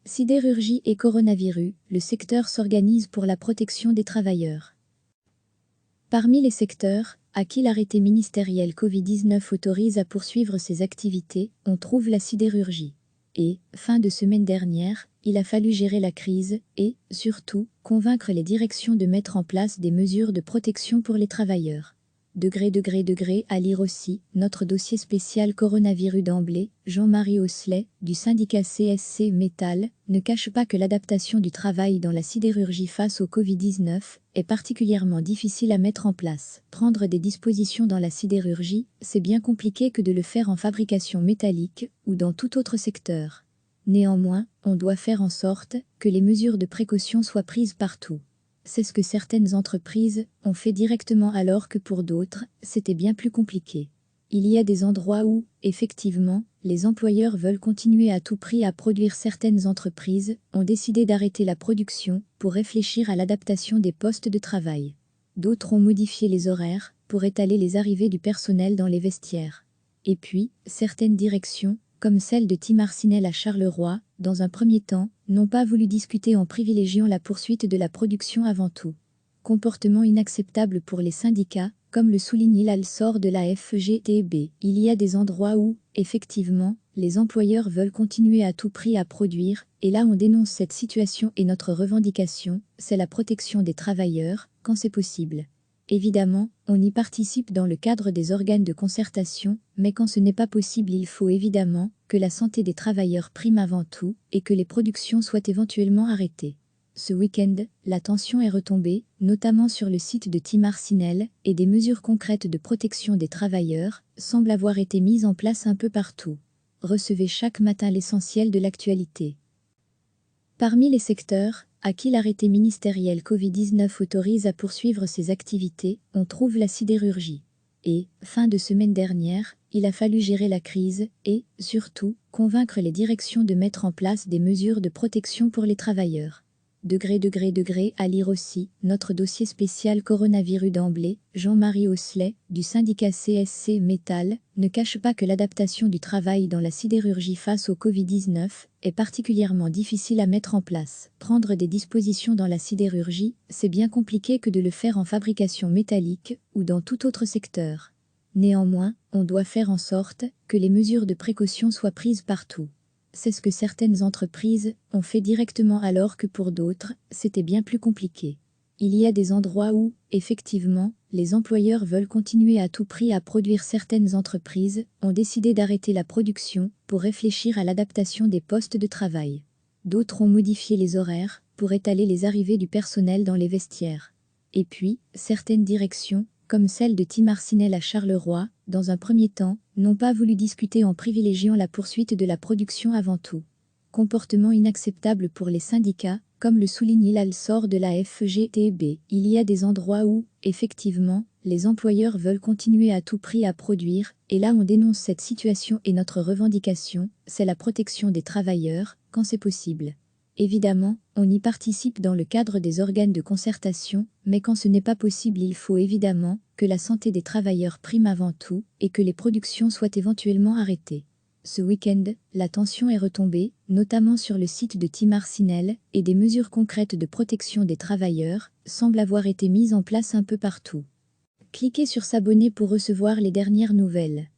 Sidérurgie et coronavirus, le secteur s'organise pour la protection des travailleurs. Parmi les secteurs à qui l'arrêté ministériel Covid-19 autorise à poursuivre ses activités, on trouve la sidérurgie. Et, fin de semaine dernière, il a fallu gérer la crise et, surtout, convaincre les directions de mettre en place des mesures de protection pour les travailleurs. À lire aussi, notre dossier spécial coronavirus d'emblée, Jean-Marie Osselet, du syndicat CSC Métal, ne cache pas que l'adaptation du travail dans la sidérurgie face au Covid-19 est particulièrement difficile à mettre en place. Prendre des dispositions dans la sidérurgie, c'est bien compliqué que de le faire en fabrication métallique ou dans tout autre secteur. Néanmoins, on doit faire en sorte que les mesures de précaution soient prises partout. C'est ce que certaines entreprises ont fait directement alors que pour d'autres, c'était bien plus compliqué. Il y a des endroits où, effectivement, les employeurs veulent continuer à tout prix à produire. Certaines entreprises ont décidé d'arrêter la production pour réfléchir à l'adaptation des postes de travail. D'autres ont modifié les horaires pour étaler les arrivées du personnel dans les vestiaires. Et puis, certaines directions, comme celle de Tim Arsinel à Charleroi, dans un premier temps, n'ont pas voulu discuter en privilégiant la poursuite de la production avant tout. Comportement inacceptable pour les syndicats, comme le souligne l'ALSOR de la FGTB. Il y a des endroits où, effectivement, les employeurs veulent continuer à tout prix à produire, et là on dénonce cette situation et notre revendication, c'est la protection des travailleurs, quand c'est possible. Évidemment, on y participe dans le cadre des organes de concertation, mais quand ce n'est pas possible, il faut évidemment que la santé des travailleurs prime avant tout et que les productions soient éventuellement arrêtées. Ce week-end, la tension est retombée, notamment sur le site de Tim Arsinel, et des mesures concrètes de protection des travailleurs semblent avoir été mises en place un peu partout. Recevez chaque matin l'essentiel de l'actualité. Parmi les secteurs à qui l'arrêté ministériel Covid-19 autorise à poursuivre ses activités, on trouve la sidérurgie. Et, fin de semaine dernière, il a fallu gérer la crise et, surtout, convaincre les directions de mettre en place des mesures de protection pour les travailleurs. À lire aussi, notre dossier spécial coronavirus d'emblée, Jean-Marie Osselet, du syndicat CSC Métal, ne cache pas que l'adaptation du travail dans la sidérurgie face au Covid-19 est particulièrement difficile à mettre en place. Prendre des dispositions dans la sidérurgie, c'est bien compliqué que de le faire en fabrication métallique ou dans tout autre secteur. Néanmoins, on doit faire en sorte que les mesures de précaution soient prises partout. C'est ce que certaines entreprises ont fait directement alors que pour d'autres, c'était bien plus compliqué. Il y a des endroits où, effectivement, les employeurs veulent continuer à tout prix à produire. Certaines entreprises ont décidé d'arrêter la production pour réfléchir à l'adaptation des postes de travail. D'autres ont modifié les horaires pour étaler les arrivées du personnel dans les vestiaires. Et puis, certaines directions, comme celle de Tim Arsinel à Charleroi, dans un premier temps, n'ont pas voulu discuter en privilégiant la poursuite de la production avant tout. Comportement inacceptable pour les syndicats, comme le souligne l'ALSOR de la FGTB. Il y a des endroits où, effectivement, les employeurs veulent continuer à tout prix à produire, et là on dénonce cette situation et notre revendication, c'est la protection des travailleurs, quand c'est possible. Évidemment, on y participe dans le cadre des organes de concertation, mais quand ce n'est pas possible, il faut évidemment que la santé des travailleurs prime avant tout et que les productions soient éventuellement arrêtées. Ce week-end, la tension est retombée, notamment sur le site de Tim Arsinel, et des mesures concrètes de protection des travailleurs semblent avoir été mises en place un peu partout. Cliquez sur s'abonner pour recevoir les dernières nouvelles.